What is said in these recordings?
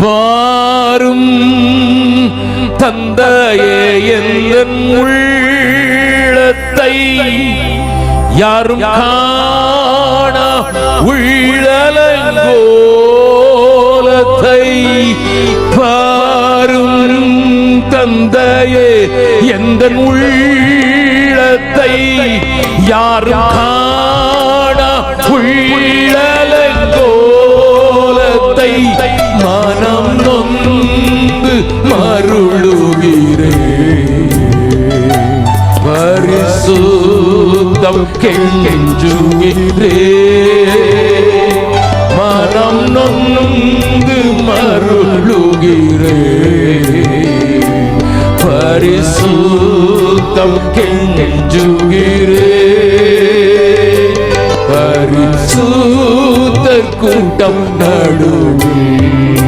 பாரும் தந்தையே என் உள்ளத்தை யாரும் காண உள்ளலங்கோலத்தை பாரும் தந்தையே எந்த உள்ளத்தை யாரும் காண உள்ளலங்கோலத்தை மனம் நொந்து மருளுகிறேன் பரிசுத்தம் கெஞ்சுகிறேன் மனம் நொந்து மருளுகிறேன் பரிசுத்தம் கெஞ்சுகிறேன் பரிசுத்தர் கூட்டம் நடுவில்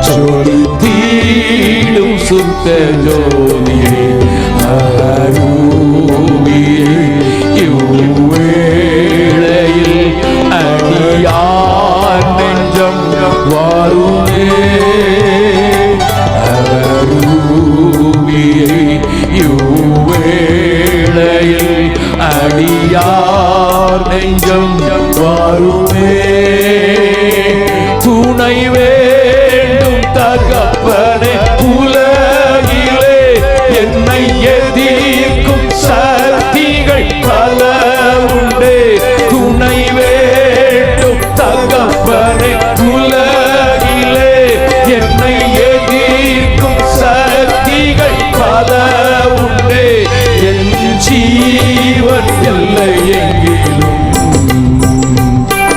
ஜோதி தீடும் சுத்த ஜோதியே அருவியே இவ்வேளையில் அடியார் நெஞ்சம் வாருமே அருவியே இவ்வேளையில் அடியார் நெஞ்சம் வாருமே துணை வேண்டும் தகப்பனே உலகிலே என்னை எதிர்க்கும் சக்திகள் பல உண்டே துணை வேண்டும் தகப்பனே உலகிலே என்னை எதிர்க்கும் சக்திகள் பல உண்டே என் ஜீவன் எல்லை எங்கிலும்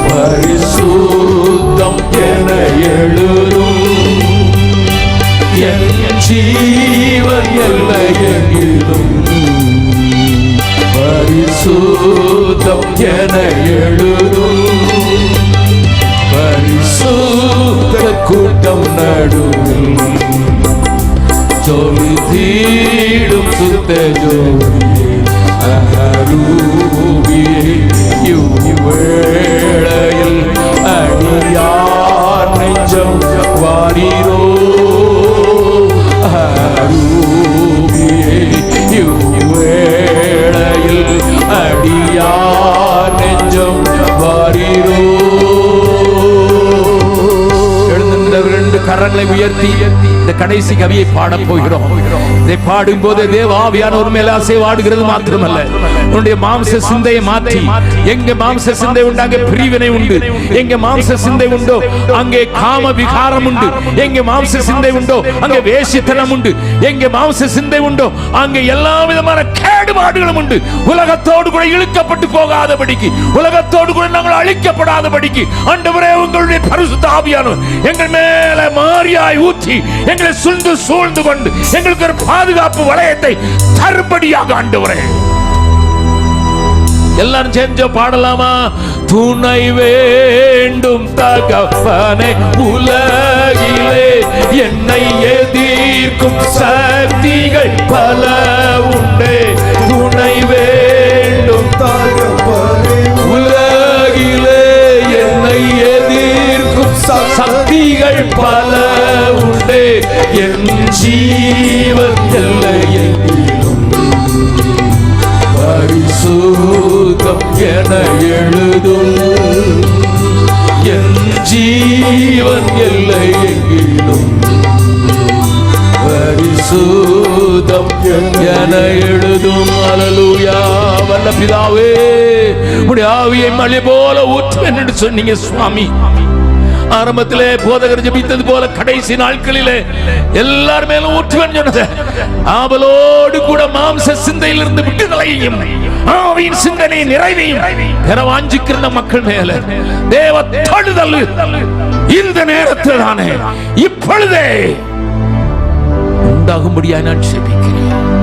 பரிசுத்தம் என எழுதும் என் ஜீவன் எல்லை எங்கிலும் பரிசுத்தம் என எழுதும் பரிசுத்த கூட்டம் நடுவில் ஜோதி தீடும் சுத்த ஜோதியே அருவியே இவ்வேளையில் அடியார் நெஞ்சம் வாரீரோ அருவியே இவ்வேளையில் அடியார் நெஞ்சம் வாரீரோ எழுந்து கரங்களை உயர்த்தி இந்த கடைசி கவியை பாடப் போகிறோம். இதை பாடும் போது தேவ ஆவியானவர் மேல் அசைவாடுகிறது மாத்திரமல்ல, உன்னுடைய மாம்ச சிந்தையை மாற்றி, எங்க மாம்ச சிந்தை உண்டு அங்கே பிரிவினை உண்டு, எங்க மாம்ச சிந்தை உண்டோ அங்கே காம விகாரம் உண்டு, எங்க மாம்ச சிந்தை உண்டோ அங்கே வேசித்தனம் உண்டு, எங்க மாம்ச சிந்தை உண்டோ அங்கே எல்லா விதமான கேடுபாடுகளும் உண்டு. உலகத்தோடு கூட இழுக்கப்பட்டு போகாதபடிக்கு, உலகத்தோடு கூட நாங்கள் அழிக்கப்படாதபடிக்கு ஆண்டவரே உங்களுடைய பரிசுத்த ஆவியானவர் எங்கள் மேல மாரியாய் ஊற்றி எங்களை சூழ்ந்து கொண்டு எங்களுக்கு ஒரு பாதுகாப்பு வளையத்தை தரும்படியாக ஆண்டவரே எல்லாரும் சேர்ந்து பாடலாமா? துணை வேண்டும் தகப்பனே உலகிலே என்னை எதிர்க்கும் சக்திகள் பல உண்டே துணை வேண்டும் தகப்பனே உலகிலே என்னை எதிர்க்கும் சக்திகள் பல உண்டே என் ஜீவன் எல்லையில் பரிசுத்தம் என எழுதும் என் ஜீவன் எல்லை எங்கிலும் பரிசுத்தம் என எழுதும். அல்லேலூயா. வல்ல பிதாவே, உம்முடைய ஆவியை மழை போல ஊற்றுவேன் என்று சொன்னீங்க சுவாமி. ஆரம்பத்திலே போதகர் ஜெபித்தது போல கடைசி நாட்களிலே எல்லார் மேலும் ஊற்றுவேன் சொன்னது ஆவலோடு கூட மாம்ச சிந்தையிலிருந்து விடுதலையையும் ஆவியின் சிந்தனை நிறைவையும் பெற வாஞ்சிக்கிற மக்கள் மேல தேவ தழுதல் இந்த நேரத்தில் தானே இப்பொழுதே உண்டாகும்படியாய் நான் ஜெபிக்கிறேன்.